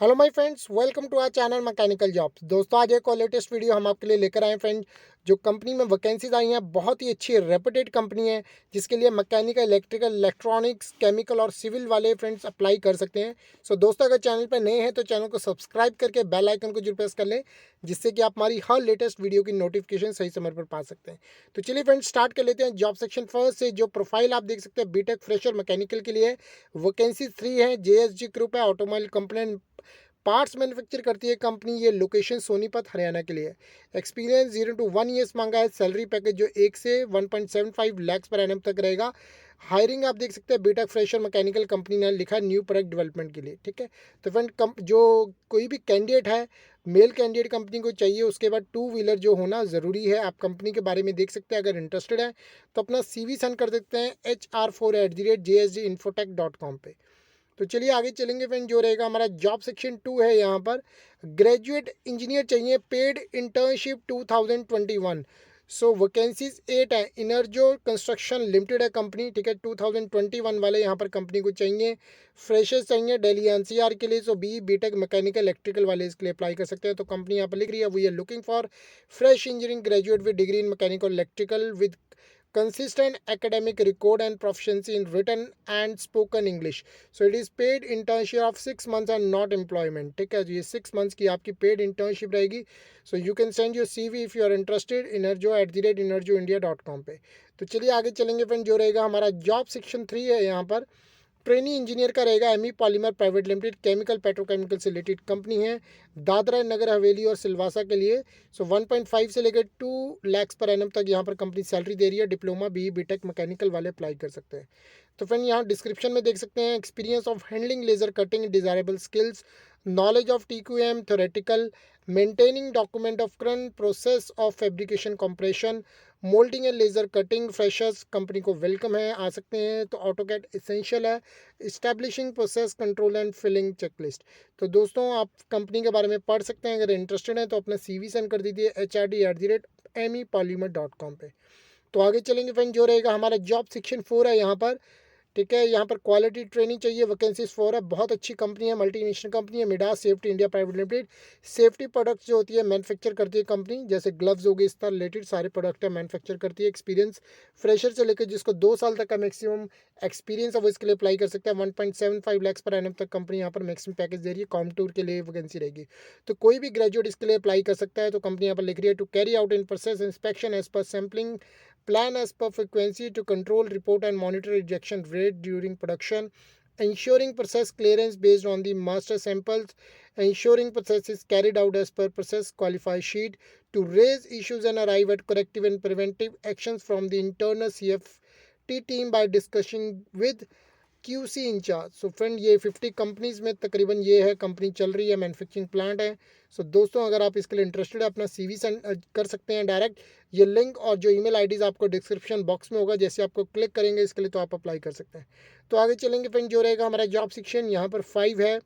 Hello my friends, welcome to our channel mechanical jobs. दोस्तों, आज एक और लेटेस्ट वीडियो हम आपके लिए लेकर आए हैं फ्रेंड। जो कंपनी में वैकेंसीज आई हैं, बहुत ही अच्छी रेपुटेड कंपनी है, जिसके लिए मैकेनिकल, इलेक्ट्रिकल, इलेक्ट्रॉनिक्स, केमिकल और सिविल वाले फ्रेंड्स अप्लाई कर सकते हैं। सो दोस्तों, अगर चैनल पर नए हैं तो चैनल को सब्सक्राइब करके बेल आइकन को जरूर प्रेस कर लें, जिससे कि आप हमारी हर लेटेस्ट वीडियो की नोटिफिकेशन सही समय पर पा सकते हैं। तो चलिए फ्रेंड्स, स्टार्ट कर लेते हैं। जॉब सेक्शन फर्स्ट से जो प्रोफाइल आप देख सकते हैं, बीटेक फ्रेशर मैकेनिकल के लिए वैकेंसी 3 है। जेएसजी ग्रुप है, ऑटोमोबाइल कंपनी पार्ट्स मैन्युफैक्चर करती है कंपनी। ये लोकेशन सोनीपत हरियाणा के लिए है। एक्सपीरियंस 0 to 1 ईयर्स मांगा है। सैलरी पैकेज जो 1 से 1.75 लाख पर एनम तक रहेगा। हायरिंग आप देख सकते हैं, बीटेक फ्रेशर मैकेनिकल कंपनी ने लिखा है न्यू प्रोडक्ट डेवलपमेंट के लिए। ठीक है, तो फ्रेंड जो कोई भी कैंडिडेट है, मेल कैंडिडेट कंपनी को चाहिए। उसके बाद 2 व्हीलर जो होना ज़रूरी है। आप कंपनी के बारे में देख सकते हैं, अगर इंटरेस्टेड है तो अपना CV सेंड कर देते हैं HR4@JSGinfotech.com पे। तो चलिए आगे चलेंगे फ्रेंड। जो रहेगा हमारा जॉब सेक्शन 2 है। यहाँ पर ग्रेजुएट इंजीनियर चाहिए, पेड इंटर्नशिप 2021। सो वैकेंसीज 8 है। इनर्जो कंस्ट्रक्शन लिमिटेड है कंपनी। ठीक है, 2021 वाले यहाँ पर कंपनी को चाहिए। फ्रेशर्स चाहिए दिल्ली एनसीआर के लिए। सो बीटेक मैकेनिकल इलेक्ट्रिकल वाले इसके लिए अप्लाई कर सकते हैं। तो कंपनी यहाँ पर लिख रही है, we are looking for fresh engineering graduate with degree in mechanical electrical with consistent academic record and proficiency in written and spoken English. So it is paid internship of 6 months and not employment. ठीक है, ये 6 months की आपकी पेड internship रहेगी. So you can send your CV if you are interested enerjo@enerjoindia.com पे. तो चलिए आगे चलेंगे फ्रेंड। जो रहेगा हमारा जॉब सेक्शन 3 है। यहाँ पर ट्रेनी इंजीनियर का रहेगा। ME polymer private limited chemical petrochemical से रिलेटेड कंपनी है, दादरा नगर हवेली और सिलवासा के लिए। सो 1.5 से लेकर 2 लाख पर एनम तक यहाँ पर कंपनी सैलरी दे रही है। डिप्लोमा बीटेक मैकेनिकल वाले अप्लाई कर सकते हैं। तो फ्रेंड यहाँ डिस्क्रिप्शन में देख सकते हैं, experience of handling laser cutting desirable skills, knowledge of TQM theoretical, maintaining document of current process of fabrication compression, moulding and laser cutting. Freshers company को वेलकम है, आ सकते हैं। तो ऑटोकैड इसेंशियल है। Establishing process control and filling checklist. तो दोस्तों, आप कंपनी के बारे में पढ़ सकते हैं। अगर इंटरेस्टेड है तो अपना CV सेंड कर दीजिए HRD@mepolymer.com पे। तो आगे चलेंगे फ्रेंड। जो रहेगा हमारा जॉब सेक्शन 4 है। यहाँ पर ठीक है, यहाँ पर क्वालिटी ट्रेनिंग चाहिए। वैकेंसीज 4 है। बहुत अच्छी कंपनी है, मल्टीनेशनल कंपनी है, Midas safety India private limited. Safety products जो होती है मैन्युफैक्चर करती है कंपनी, जैसे ग्लव्स हो गए, इस तरह रिलेटेड सारे प्रोडक्ट है मैन्युफैक्चर करती है। एक्सपीरियंस फ्रेशर से लेकर जिसको 2 साल तक का मैक्सिमम एक्सपीरियंस है, वो इसके लिए अप्लाई कर सकते हैं। 1.75 लाख पर एनम तक कंपनी यहाँ पर मैक्सिमम पैकेज दे रही है। कॉमटूर के लिए वैकेंसी रहेगी, तो कोई भी ग्रेजुएट इसके लिए अप्लाई कर सकता है। तो कंपनी यहाँ पर लिख रही है, to carry out in process inspection as per sampling plan as per frequency to control, report and monitor ejection rate during production, ensuring process clearance based on the master samples, ensuring process is carried out as per process qualify sheet, to raise issues and arrive at corrective and preventive actions from the internal CFT team by discussing with QC incharge. So friend, ये 50 companies में तकरीबन ये है company चल रही है, manufacturing plant है। सो दोस्तों, अगर आप इसके लिए इंटरेस्टेड है, अपना CV सेंड कर सकते हैं डायरेक्ट। ये लिंक और जो ईमेल आईडीज आपको डिस्क्रिप्शन बॉक्स में होगा, जैसे आपको क्लिक करेंगे इसके लिए तो आप अप्लाई कर सकते हैं। तो आगे चलेंगे फ्रेंड। जो रहेगा हमारा जॉब सेक्शन यहाँ पर 5 है।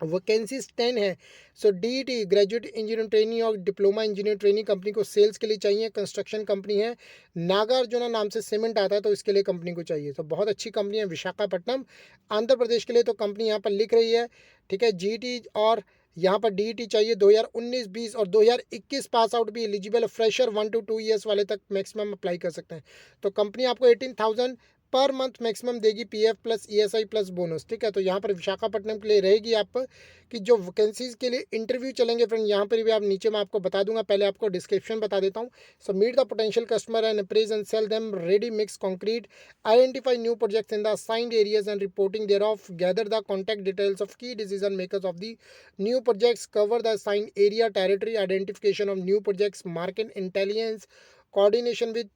वैकेंसीज 10 है। सो DET ग्रेजुएट इंजीनियर ट्रेनिंग और डिप्लोमा इंजीनियर ट्रेनिंग कंपनी को सेल्स के लिए चाहिए। कंस्ट्रक्शन कंपनी है, नागार्जुना नाम से सीमेंट आता है, तो इसके लिए कंपनी को चाहिए। तो बहुत अच्छी कंपनी है, विशाखापट्टनम आंध्र प्रदेश के लिए। तो कंपनी यहाँ पर लिख रही है, ठीक है, GET और यहाँ पर DET चाहिए। 2019-20 और 2021 पास आउट भी एलिजिबल। फ्रेशर 1 to 2 ईयर्स वाले तक मैक्सिमम अप्लाई कर सकते हैं। तो कंपनी आपको 18,000 पर मंथ मैक्सिमम देगी, PF plus ESI plus bonus. ठीक है, तो यहाँ पर विशाखापट्टनम के लिए रहेगी आप कि जो वैकेंसीज के लिए इंटरव्यू चलेंगे फ्रेंड, यहाँ पर भी आप नीचे मैं आपको बता दूंगा। पहले आपको डिस्क्रिप्शन बता देता हूँ। So meet the potential customer and appraise and sell them ready mix concrete, identify new projects in the assigned areas and reporting thereof, gather the contact details of key decision makers of the new projects, cover the assigned area territory, identification of new projects, market intelligence, coordination with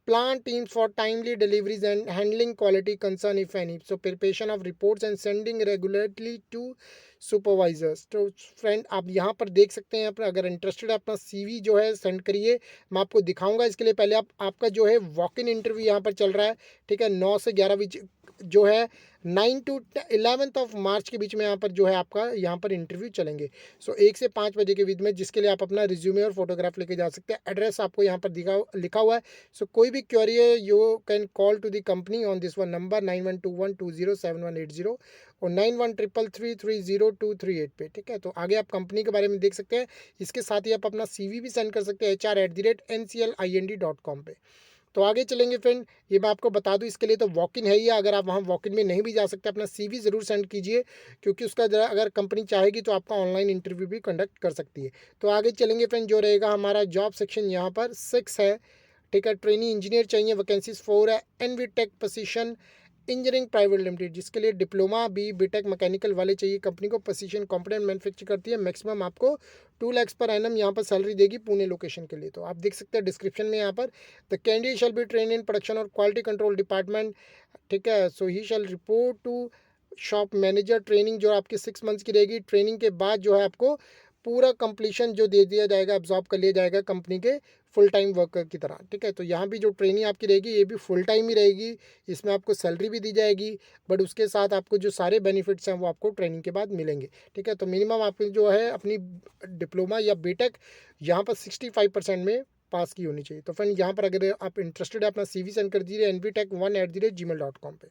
plant teams for timely deliveries and handling quality concern if any. So preparation of reports and sending regularly to supervisors. तो friend, आप यहाँ पर देख सकते हैं, पर अगर interested है अपना CV जो है सेंड करिए। मैं आपको दिखाऊंगा। इसके लिए पहले आपका जो है वॉक इन इंटरव्यू यहाँ पर चल रहा है। ठीक है, 9 से 11 जो है 9 to 11 मार्च के बीच में यहाँ पर जो है आपका यहाँ पर इंटरव्यू चलेंगे। सो 1 से 5 बजे के बीच में, जिसके लिए आप अपना रिज्यूमे और फोटोग्राफ लेके जा सकते हैं। एड्रेस आपको यहाँ पर लिखा हुआ है। सो कोई भी क्वेरी है, you can call to the company on this one number 9121207180। और 9133330238 पे, ठीक है। तो आगे आप कंपनी के बारे में देख सकते हैं। इसके साथ ही आप अपना CV भी सेंड कर सकते हैं HR@nclind.com पे। तो आगे चलेंगे फ्रेंड, ये मैं आपको बता दूं, इसके लिए तो वॉक इन है ही है। अगर आप वहाँ वॉक इन में नहीं भी जा सकते, अपना CV ज़रूर सेंड कीजिए, क्योंकि उसका जरा अगर कंपनी चाहेगी तो आपका ऑनलाइन इंटरव्यू भी कंडक्ट कर सकती है। तो आगे चलेंगे फ्रेंड, जो रहेगा हमारा जॉब सेक्शन यहाँ पर 6 है, ठीक है। ट्रेनी इंजीनियर चाहिए, वैकेंसीज 4 है। NVTech position engineering private limited, जिसके लिए डिप्लोमा बीटेक मैकेनिकल वाले चाहिए। कंपनी को पोजीशन कॉम्पोनेंट मैन्युफैक्चर करती है। मैक्सिमम आपको 2 लाख पर एनम यहाँ पर सैलरी देगी पुणे लोकेशन के लिए। तो आप देख सकते हैं डिस्क्रिप्शन में यहाँ पर, the candidate shall be train in production और क्वालिटी कंट्रोल डिपार्टमेंट, ठीक है। So he shall report to shop manager. Training जो आपकी 6 मंथ्स की रहेगी। ट्रेनिंग के बाद जो है आपको पूरा कंप्लीशन जो दे दिया जाएगा, अब्जॉर्ब कर लिया जाएगा कंपनी के फुल टाइम वर्कर की तरह, ठीक है। तो यहाँ भी जो ट्रेनिंग आपकी रहेगी ये भी फुल टाइम ही रहेगी। इसमें आपको सैलरी भी दी जाएगी, बट उसके साथ आपको जो सारे बेनिफिट्स हैं वो आपको ट्रेनिंग के बाद मिलेंगे, ठीक है। तो मिनिमम आपकी जो है अपनी डिप्लोमा या बीटेक यहाँ पर 65% में पास की होनी चाहिए। तो फ्रेंड यहाँ पर अगर आप इंटरेस्टेड है, अपना CV सेंड कर दीजिए nvtech1@gmail.com पे।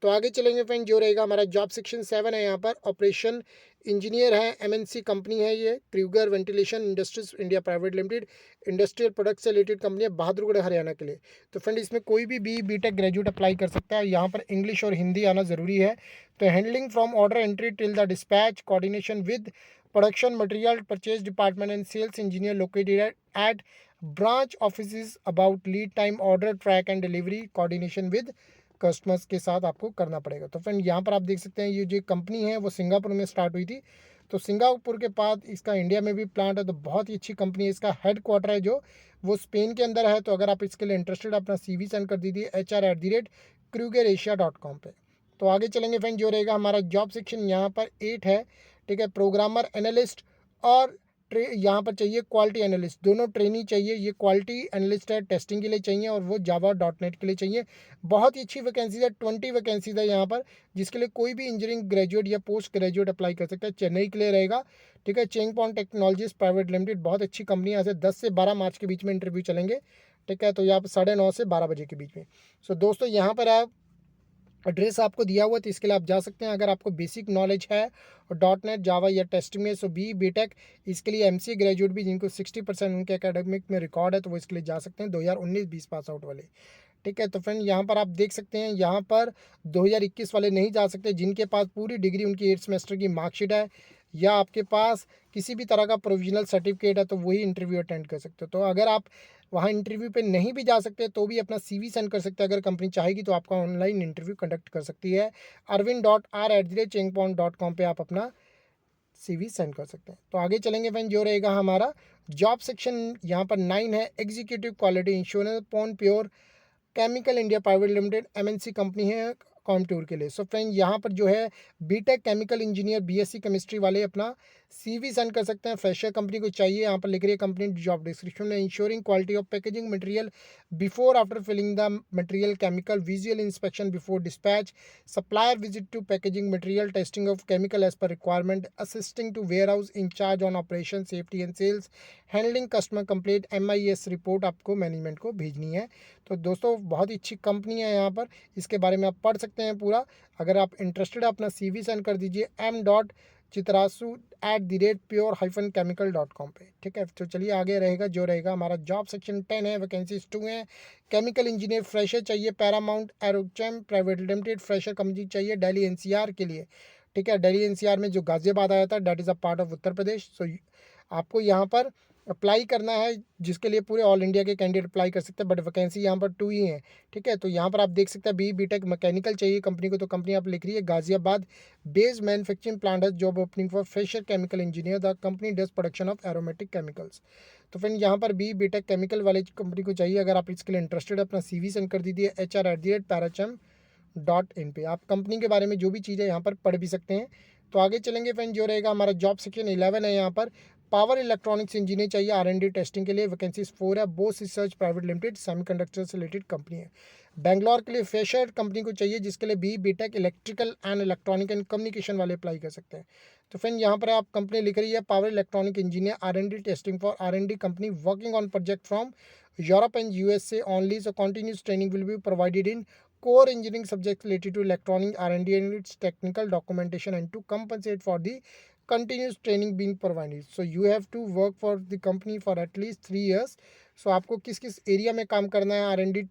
तो आगे चलेंगे फ्रेंड, जो रहेगा हमारा जॉब सेक्शन 7 है। यहाँ पर ऑपरेशन इंजीनियर है, MNC कंपनी है ये, Kruger ventilation industries India private limited, industrial product से रिलेटेड कंपनी है, बहादुरगढ़ हरियाणा के लिए। तो फ्रेंड इसमें कोई भी बीटेक ग्रेजुएट अप्लाई कर सकता है। यहाँ पर इंग्लिश और हिंदी आना ज़रूरी है। तो handling from order entry till the dispatch, coordination with production material purchase department and sales engineer located at branch office about lead time, order track and delivery, coordination with customers के साथ आपको करना पड़ेगा। तो फ्रेंड यहाँ पर आप देख सकते हैं ये जो कंपनी है वो सिंगापुर में स्टार्ट हुई थी। तो सिंगापुर के बाद इसका इंडिया में भी प्लांट है। तो बहुत ही अच्छी कंपनी है। इसका हेड क्वार्टर है जो वो स्पेन के अंदर है। तो अगर आप इसके लिए इंटरेस्टेड, अपना CV सेंड कर दीजिए HR@krugerasia.com पे। तो आगे चलेंगे फ्रेंड, जो रहेगा हमारा जॉब सेक्शन यहाँ पर 8 है, ठीक है। प्रोग्रामर एनालिस्ट और यहाँ पर चाहिए क्वालिटी एनालिस्ट, दोनों ट्रेनी चाहिए। ये क्वालिटी एनालिस्ट है, टेस्टिंग के लिए चाहिए, और वो java.net के लिए चाहिए। बहुत ही अच्छी वैकेंसीज है, 20 वैकेंसीज है यहाँ पर, जिसके लिए कोई भी इंजीनियरिंग ग्रेजुएट या पोस्ट ग्रेजुएट अप्लाई कर सकता है। चेन्नई के लिए रहेगा, ठीक है। चेंगपॉन टेक्नोलॉजीज प्राइवेट लिमिटेड, बहुत अच्छी कंपनी है। यहाँ से 10 से 12 मार्च के बीच में इंटरव्यू चलेंगे, ठीक है। तो यहाँ पर 9:30 से 12 बजे के बीच में। सो दोस्तों यहाँ पर आप एड्रेस आपको दिया हुआ है, तो इसके लिए आप जा सकते हैं। अगर आपको बेसिक नॉलेज है और .NET जावा या टेस्टिंग में, सो बीटेक, इसके लिए MCA ग्रेजुएट भी जिनको 60% उनके एकेडमिक में रिकॉर्ड है, तो वो इसके लिए जा सकते हैं, 2019-20 पास आउट वाले, ठीक है। तो फ्रेंड यहाँ पर आप देख सकते हैं, यहाँ पर 2021 वाले नहीं जा सकते, जिनके पास पूरी डिग्री उनकी 8 सेमेस्टर की मार्कशीट है, या आपके पास किसी भी तरह का प्रोविजनल सर्टिफिकेट है, तो वही इंटरव्यू अटेंड कर सकते हो। तो अगर आप वहाँ इंटरव्यू पे नहीं भी जा सकते तो भी अपना CV सेंड कर सकते हैं। अगर कंपनी चाहेगी तो आपका ऑनलाइन इंटरव्यू कंडक्ट कर सकती है। arvind.r@chengpon.com पे आप अपना CV सेंड कर सकते हैं। तो आगे चलेंगे फ्रेंड, जो रहेगा हमारा जॉब सेक्शन यहाँ पर 9 है, executive quality insurance Pon pure chemical India private limited, MNC company है कॉमटूर के लिए। सो फ्रेंड यहाँ पर जो है BTech chemical engineer BSc chemistry वाले अपना CV सेंड कर सकते हैं। फ्रेशर कंपनी को चाहिए। यहाँ पर लिख रही है कंपनी जॉब डिस्क्रिप्शन में, insuring quality of packaging material before after filling the material, chemical visual inspection before dispatch, supplier visit to packaging material, testing of chemical as per requirement, assisting to warehouse incharge on operation safety and sales, handling customer complaint, MIS report आपको management को भेजनी है। तो दोस्तों बहुत ही अच्छी company है यहाँ पर, इसके बारे में आप पढ़ सकते हैं पूरा। अगर आप इंटरेस्टेड है, अपना CV सेंड कर दीजिए m.chitrasu@pure-chemical.com पे, ठीक है। तो चलिए आगे रहेगा, जो रहेगा हमारा जॉब सेक्शन 10 है, वैकेंसीज 2 हैं। केमिकल इंजीनियर फ्रेशर चाहिए, Paramount Aerochem private limited, fresher company चाहिए दिल्ली NCR के लिए, ठीक है। दिल्ली NCR में जो गाजियाबाद आया था, that is a part of Uttar Pradesh. So आपको यहाँ पर अप्लाई करना है, जिसके लिए पूरे ऑल इंडिया के कैंडिडेट अप्लाई कर सकते हैं, बट वैकेंसी यहाँ पर 2 ही है, ठीक है। तो यहाँ पर आप देख सकते हैं बीटेक मैकेनिकल चाहिए कंपनी को। तो कंपनी आप लिख रही है गाजियाबाद बेस्ड मैन्युफैक्चरिंग प्लांट है, job opening for fresher chemical engineer, the company does production of aromatic chemicals. तो फ्रेंड यहाँ पर बीटेक केमिकल वाले कंपनी को चाहिए। अगर आप इसके लिए इंटरेस्टेड है, अपना CV सेंड कर दीजिए HR@parachem.in पे। आप कंपनी के बारे में जो भी चीज़ें यहाँ पर पढ़ भी सकते हैं। तो आगे चलेंगे फ्रेंड, जो रहेगा हमारा जॉब सेक्शन 11 है। यहाँ पर पावर इलेक्ट्रॉनिक्स इंजीनियर चाहिए, R&D टेस्टिंग के लिए, वैकेंसीज 4 है। Bose research private limited, semiconductor से रिलेटेड कंपनी है। बैंगलोर के लिए फ्रेशर कंपनी को चाहिए, जिसके लिए BTech electrical and electronic and communication वाले अप्लाई कर सकते हैं। तो फ्रेंड यहाँ पर आप कंपनी लिख रही है power electronic engineer, R&D testing for R&D company working on project from Europe and USA only, so continuous training will be provided in core engineering subjects related to electronic R&D and its technical documentation, and to compensate for the continuous training being provided. So you have to work for the company for at least 3 years. So आपको किस किस area में काम करना है? R&D,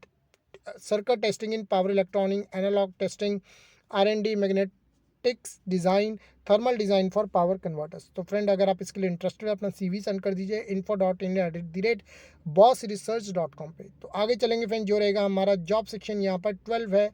circuit testing in power electronic, analog testing, R&D, magnetics design, thermal design for power converters. तो friend अगर आप इसके लिए इंटरेस्टेड है अपना CV सेंड कर दीजिए info.india@bossresearch.com पे। तो आगे चलेंगे फ्रेंड, जो रहेगा हमारा जॉब सेक्शन यहाँ पर 12 है।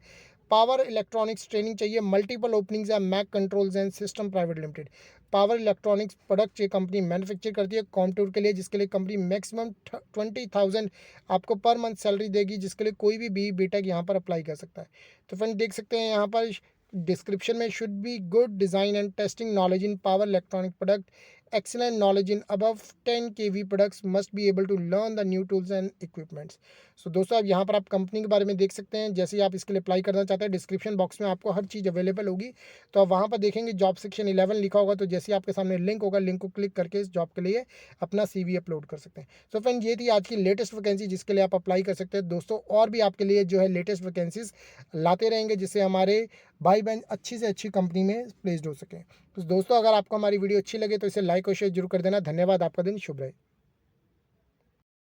पावर इलेक्ट्रॉनिक्स ट्रेनिंग चाहिए, मल्टीपल ओपनिंग्स है, Mac controls and system private limited. Power electronics product ये कंपनी मैन्युफैक्चर करती है कॉन्टूर के लिए, जिसके लिए कंपनी मैक्सिमम 20,000 आपको पर मंथ सैलरी देगी, जिसके लिए कोई भी बीटेक यहाँ पर अप्लाई कर सकता है। तो फ्रेंड देख सकते हैं यहाँ पर डिस्क्रिप्शन में, should be good design and testing knowledge in power electronic product, excellent knowledge in above 10 kV products, must be able to learn the new tools and equipments। सो दोस्तों अब यहाँ पर आप कंपनी के बारे में देख सकते हैं। जैसे ही आप इसके लिए अप्लाई करना चाहते हैं, डिस्क्रिप्शन बॉक्स में आपको हर चीज़ अवेलेबल होगी। तो आप वहाँ पर देखेंगे जॉब सेक्शन 11 लिखा होगा, तो जैसे ही आपके सामने लिंक होगा, लिंक को क्लिक करके इस जॉब के लिए अपना CV अपलोड कर सकते हैं। सो फ्रेंड ये थी आज की लेटेस्ट वैकेंसी जिसके लिए आप अप्लाई कर सकते हैं। दोस्तों और भी आपके लिए जो है लेटेस्ट वैकेंसीज लाते रहेंगे, जिससे हमारे भाई बहन अच्छी से अच्छी कंपनी में प्लेस्ड हो सकें। तो दोस्तों अगर आपको हमारी वीडियो अच्छी लगे तो इसे लाइक और शेयर जरूर कर देना। धन्यवाद, आपका दिन शुभ रहे।